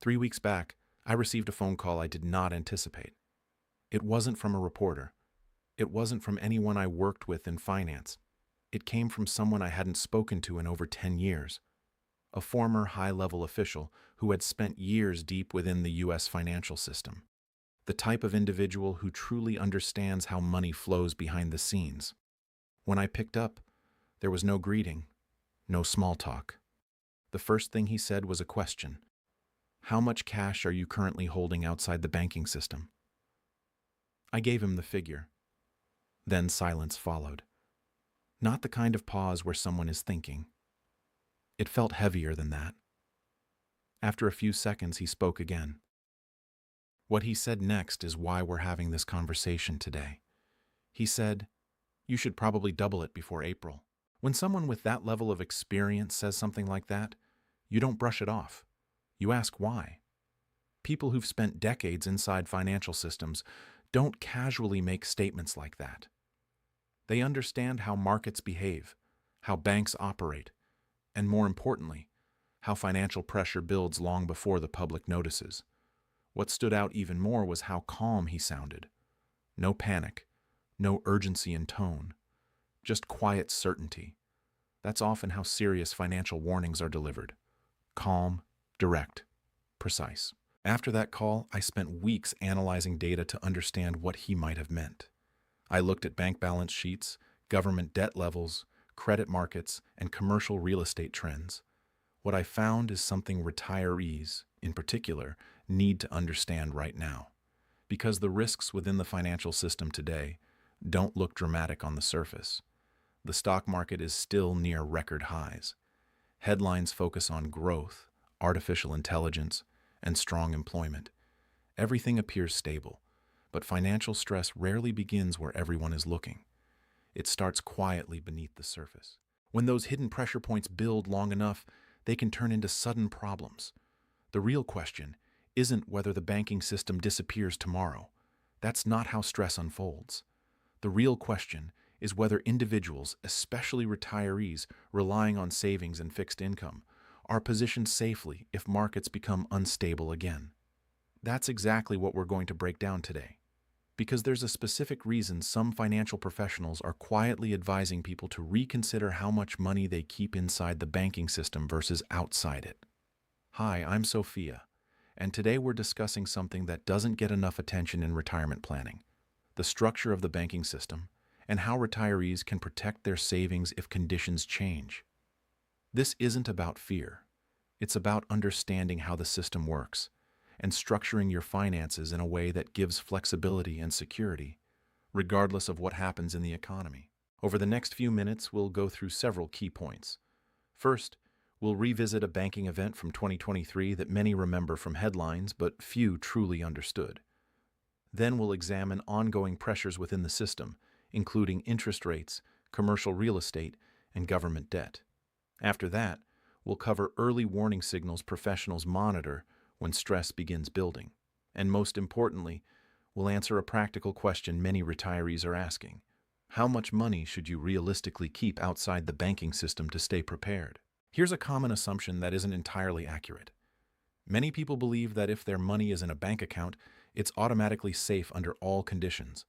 3 weeks back, I received a phone call I did not anticipate. It wasn't from a reporter. It wasn't from anyone I worked with in finance. It came from someone I hadn't spoken to in over 10 years. A former high-level official who had spent years deep within the U.S. financial system. The type of individual who truly understands how money flows behind the scenes. When I picked up, there was no greeting, no small talk. The first thing he said was a question. How much cash are you currently holding outside the banking system? I gave him the figure. Then silence followed. Not the kind of pause where someone is thinking. It felt heavier than that. After a few seconds, he spoke again. What he said next is why we're having this conversation today. He said, "You should probably double it before April." When someone with that level of experience says something like that, you don't brush it off. You ask why. People who've spent decades inside financial systems don't casually make statements like that. They understand how markets behave, how banks operate, and more importantly, how financial pressure builds long before the public notices. What stood out even more was how calm he sounded. No panic, no urgency in tone, just quiet certainty. That's often how serious financial warnings are delivered. Calm, direct, precise. After that call, I spent weeks analyzing data to understand what he might have meant. I looked at bank balance sheets, government debt levels, credit markets, and commercial real estate trends. What I found is something retirees, in particular, need to understand right now. Because the risks within the financial system today don't look dramatic on the surface. The stock market is still near record highs. Headlines focus on growth, artificial intelligence, and strong employment. Everything appears stable, but financial stress rarely begins where everyone is looking. It starts quietly beneath the surface. When those hidden pressure points build long enough, they can turn into sudden problems. The real question isn't whether the banking system disappears tomorrow. That's not how stress unfolds. The real question is whether individuals, especially retirees relying on savings and fixed income, are positioned safely if markets become unstable again. That's exactly what we're going to break down today. Because there's a specific reason some financial professionals are quietly advising people to reconsider how much money they keep inside the banking system versus outside it. Hi, I'm Sophia, and today we're discussing something that doesn't get enough attention in retirement planning: the structure of the banking system and how retirees can protect their savings if conditions change. This isn't about fear. It's about understanding how the system works and structuring your finances in a way that gives flexibility and security, regardless of what happens in the economy. Over the next few minutes, we'll go through several key points. First, we'll revisit a banking event from 2023 that many remember from headlines, but few truly understood. Then we'll examine ongoing pressures within the system, including interest rates, commercial real estate, and government debt. After that, we'll cover early warning signals professionals monitor when stress begins building. And most importantly, we'll answer a practical question many retirees are asking. How much money should you realistically keep outside the banking system to stay prepared? Here's a common assumption that isn't entirely accurate. Many people believe that if their money is in a bank account, it's automatically safe under all conditions.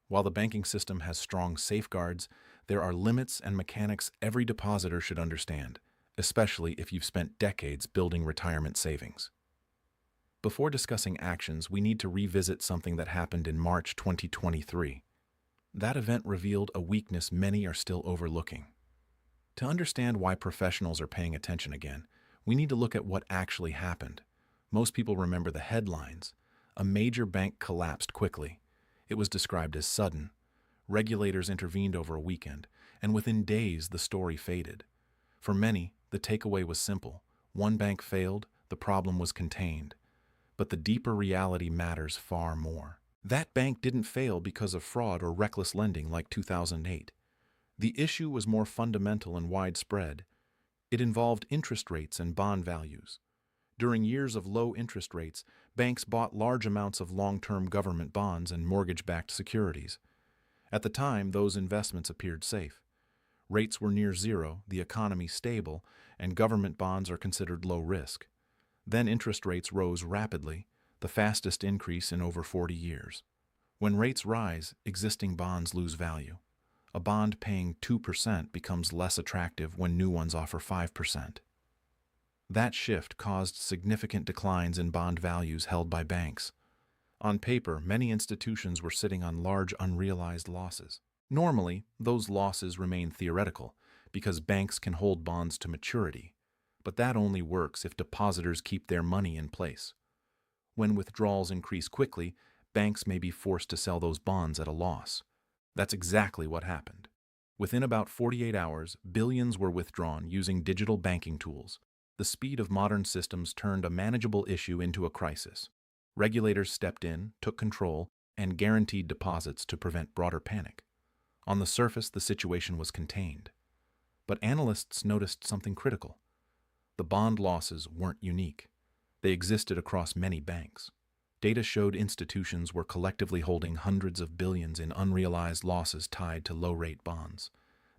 While the banking system has strong safeguards, there are limits and mechanics every depositor should understand, especially if you've spent decades building retirement savings. Before discussing actions, we need to revisit something that happened in March 2023. That event revealed a weakness many are still overlooking. To understand why professionals are paying attention again, we need to look at what actually happened. Most people remember the headlines. A major bank collapsed quickly. It was described as sudden. Regulators intervened over a weekend, and within days the story faded. For many, the takeaway was simple. One bank failed, the problem was contained. But the deeper reality matters far more. That bank didn't fail because of fraud or reckless lending like 2008. The issue was more fundamental and widespread. It involved interest rates and bond values. During years of low interest rates, banks bought large amounts of long-term government bonds and mortgage-backed securities. At the time, those investments appeared safe. Rates were near zero, the economy stable, and government bonds are considered low risk. Then interest rates rose rapidly, the fastest increase in over 40 years. When rates rise, existing bonds lose value. A bond paying 2% becomes less attractive when new ones offer 5%. That shift caused significant declines in bond values held by banks. On paper, many institutions were sitting on large unrealized losses. Normally, those losses remain theoretical because banks can hold bonds to maturity, but that only works if depositors keep their money in place. When withdrawals increase quickly, banks may be forced to sell those bonds at a loss. That's exactly what happened. Within about 48 hours, billions were withdrawn using digital banking tools. The speed of modern systems turned a manageable issue into a crisis. Regulators stepped in, took control, and guaranteed deposits to prevent broader panic. On the surface, the situation was contained. But analysts noticed something critical. The bond losses weren't unique. They existed across many banks. Data showed institutions were collectively holding hundreds of billions in unrealized losses tied to low-rate bonds.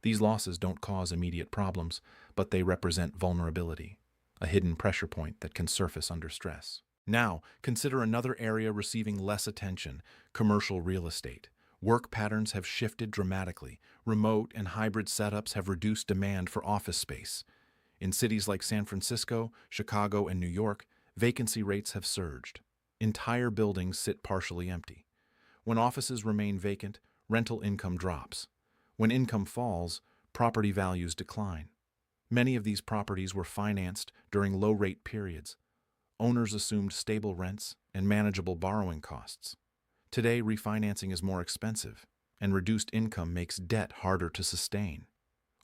These losses don't cause immediate problems, but they represent vulnerability, a hidden pressure point that can surface under stress. Now, consider another area receiving less attention: commercial real estate. Work patterns have shifted dramatically. Remote and hybrid setups have reduced demand for office space. In cities like San Francisco, Chicago, and New York, vacancy rates have surged. Entire buildings sit partially empty. When offices remain vacant, rental income drops. When income falls, property values decline. Many of these properties were financed during low-rate periods. Owners assumed stable rents and manageable borrowing costs. Today, refinancing is more expensive, and reduced income makes debt harder to sustain.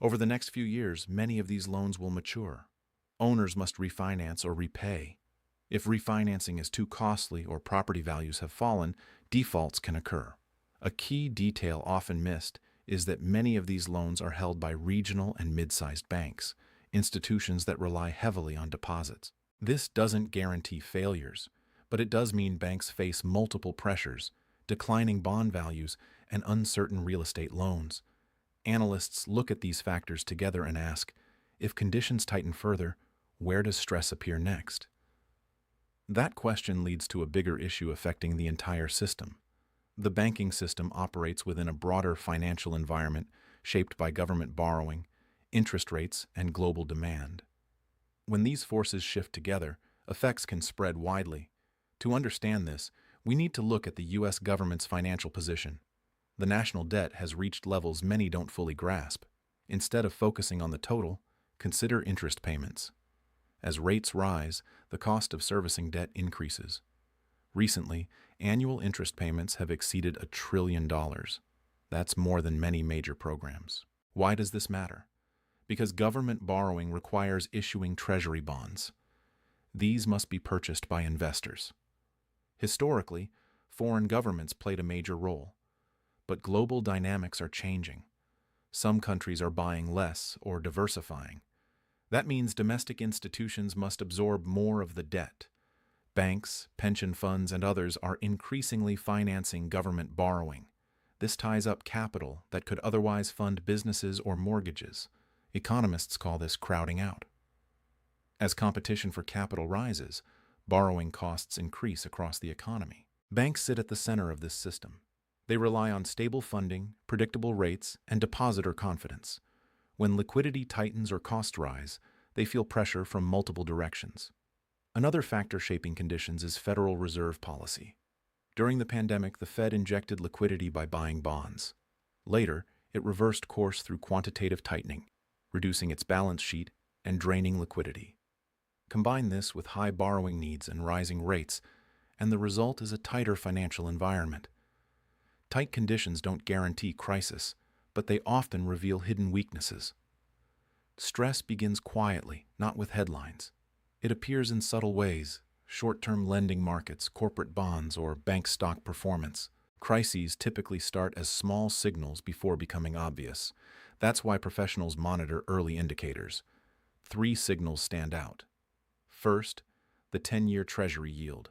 Over the next few years, many of these loans will mature. Owners must refinance or repay. If refinancing is too costly or property values have fallen, defaults can occur. A key detail often missed is that many of these loans are held by regional and mid-sized banks, institutions that rely heavily on deposits. This doesn't guarantee failures, but it does mean banks face multiple pressures: declining bond values and uncertain real estate loans. Analysts look at these factors together and ask, if conditions tighten further, where does stress appear next? That question leads to a bigger issue affecting the entire system. The banking system operates within a broader financial environment shaped by government borrowing, interest rates, and global demand. When these forces shift together, effects can spread widely. To understand this, we need to look at the U.S. government's financial position. The national debt has reached levels many don't fully grasp. Instead of focusing on the total, consider interest payments. As rates rise, the cost of servicing debt increases. Recently, annual interest payments have exceeded $1 trillion. That's more than many major programs. Why does this matter? Because government borrowing requires issuing Treasury bonds. These must be purchased by investors. Historically, foreign governments played a major role. But global dynamics are changing. Some countries are buying less or diversifying. That means domestic institutions must absorb more of the debt. Banks, pension funds, and others are increasingly financing government borrowing. This ties up capital that could otherwise fund businesses or mortgages. Economists call this crowding out. As competition for capital rises, borrowing costs increase across the economy. Banks sit at the center of this system. They rely on stable funding, predictable rates, and depositor confidence. When liquidity tightens or costs rise, they feel pressure from multiple directions. Another factor shaping conditions is Federal Reserve policy. During the pandemic, the Fed injected liquidity by buying bonds. Later, it reversed course through quantitative tightening, reducing its balance sheet and draining liquidity. Combine this with high borrowing needs and rising rates, and the result is a tighter financial environment. Tight conditions don't guarantee crisis, but they often reveal hidden weaknesses. Stress begins quietly, not with headlines. It appears in subtle ways: short-term lending markets, corporate bonds, or bank stock performance. Crises typically start as small signals before becoming obvious. That's why professionals monitor early indicators. 3 signals stand out. First, the 10-year Treasury yield.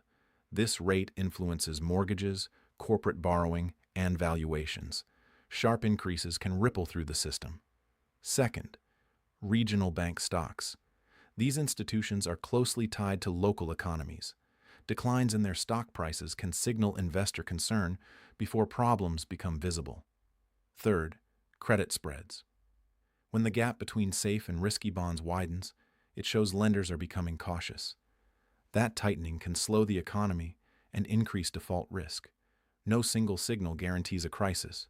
This rate influences mortgages, corporate borrowing, and valuations. Sharp increases can ripple through the system. Second, regional bank stocks. These institutions are closely tied to local economies. Declines in their stock prices can signal investor concern before problems become visible. Third, credit spreads. When the gap between safe and risky bonds widens, it shows lenders are becoming cautious. That tightening can slow the economy and increase default risk. No single signal guarantees a crisis,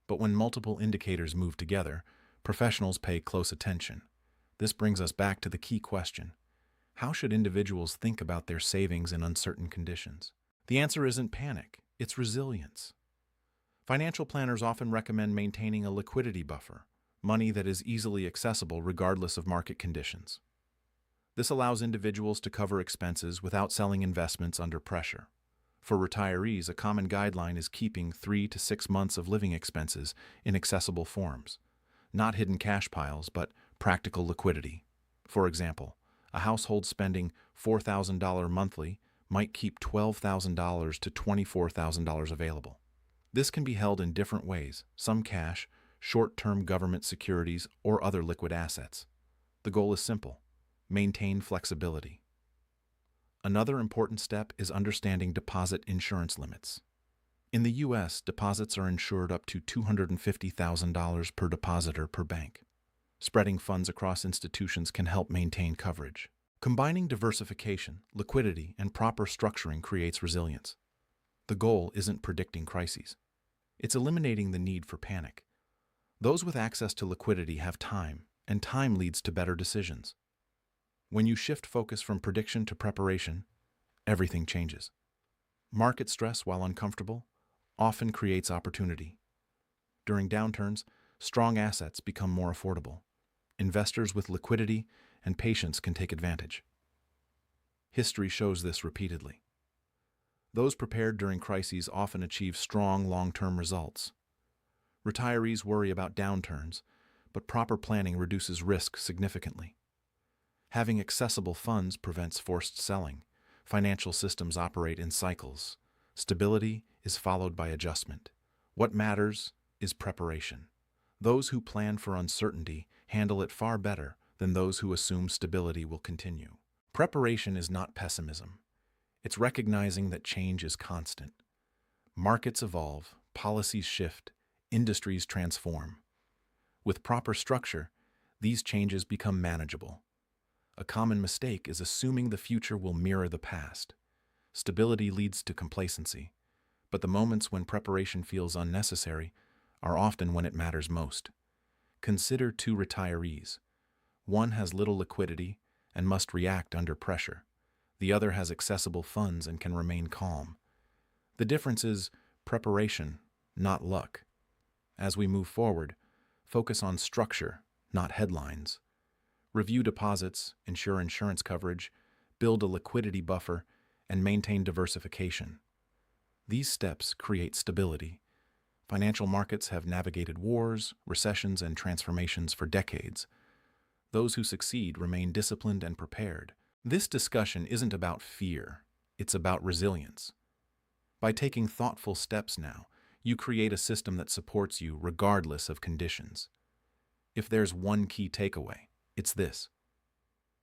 but when multiple indicators move together, professionals pay close attention. This brings us back to the key question: how should individuals think about their savings in uncertain conditions? The answer isn't panic, it's resilience. Financial planners often recommend maintaining a liquidity buffer, money that is easily accessible regardless of market conditions. This allows individuals to cover expenses without selling investments under pressure. For retirees, a common guideline is keeping 3 to 6 months of living expenses in accessible forms. Not hidden cash piles, but practical liquidity. For example, a household spending $4,000 monthly might keep $12,000 to $24,000 available. This can be held in different ways, some cash, short-term government securities, or other liquid assets. The goal is simple: maintain flexibility. Another important step is understanding deposit insurance limits. In the U.S., deposits are insured up to $250,000 per depositor per bank. Spreading funds across institutions can help maintain coverage. Combining diversification, liquidity, and proper structuring creates resilience. The goal isn't predicting crises. It's eliminating the need for panic. Those with access to liquidity have time, and time leads to better decisions. When you shift focus from prediction to preparation, everything changes. Market stress, while uncomfortable, often creates opportunity. During downturns, strong assets become more affordable. Investors with liquidity and patience can take advantage. History shows this repeatedly. Those prepared during crises often achieve strong long-term results. Retirees worry about downturns, but proper planning reduces risk significantly. Having accessible funds prevents forced selling. Financial systems operate in cycles. Stability is followed by adjustment. What matters is preparation. Those who plan for uncertainty handle it far better than those who assume stability will continue. Preparation is not pessimism. It's recognizing that change is constant. Markets evolve, policies shift, industries transform. With proper structure, these changes become manageable. A common mistake is assuming the future will mirror the past. Stability leads to complacency, but the moments when preparation feels unnecessary are often when it matters most. Consider two retirees. One has little liquidity and must react under pressure. The other has accessible funds and can remain calm. The difference is preparation, not luck. As we move forward, focus on structure, not headlines. Review deposits, ensure insurance coverage, build a liquidity buffer, and maintain diversification. These steps create stability. Financial markets have navigated wars, recessions, and transformations for decades. Those who succeed remain disciplined and prepared. This discussion isn't about fear, it's about resilience. By taking thoughtful steps now, you create a system that supports you regardless of conditions. If there's one key takeaway, it's this: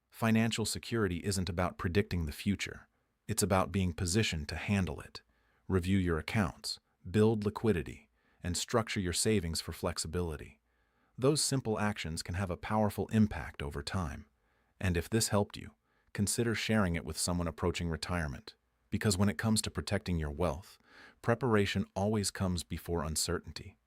financial security isn't about predicting the future. It's about being positioned to handle it. Review your accounts, build liquidity, and structure your savings for flexibility. Those simple actions can have a powerful impact over time. And if this helped you, consider sharing it with someone approaching retirement. Because when it comes to protecting your wealth, preparation always comes before uncertainty.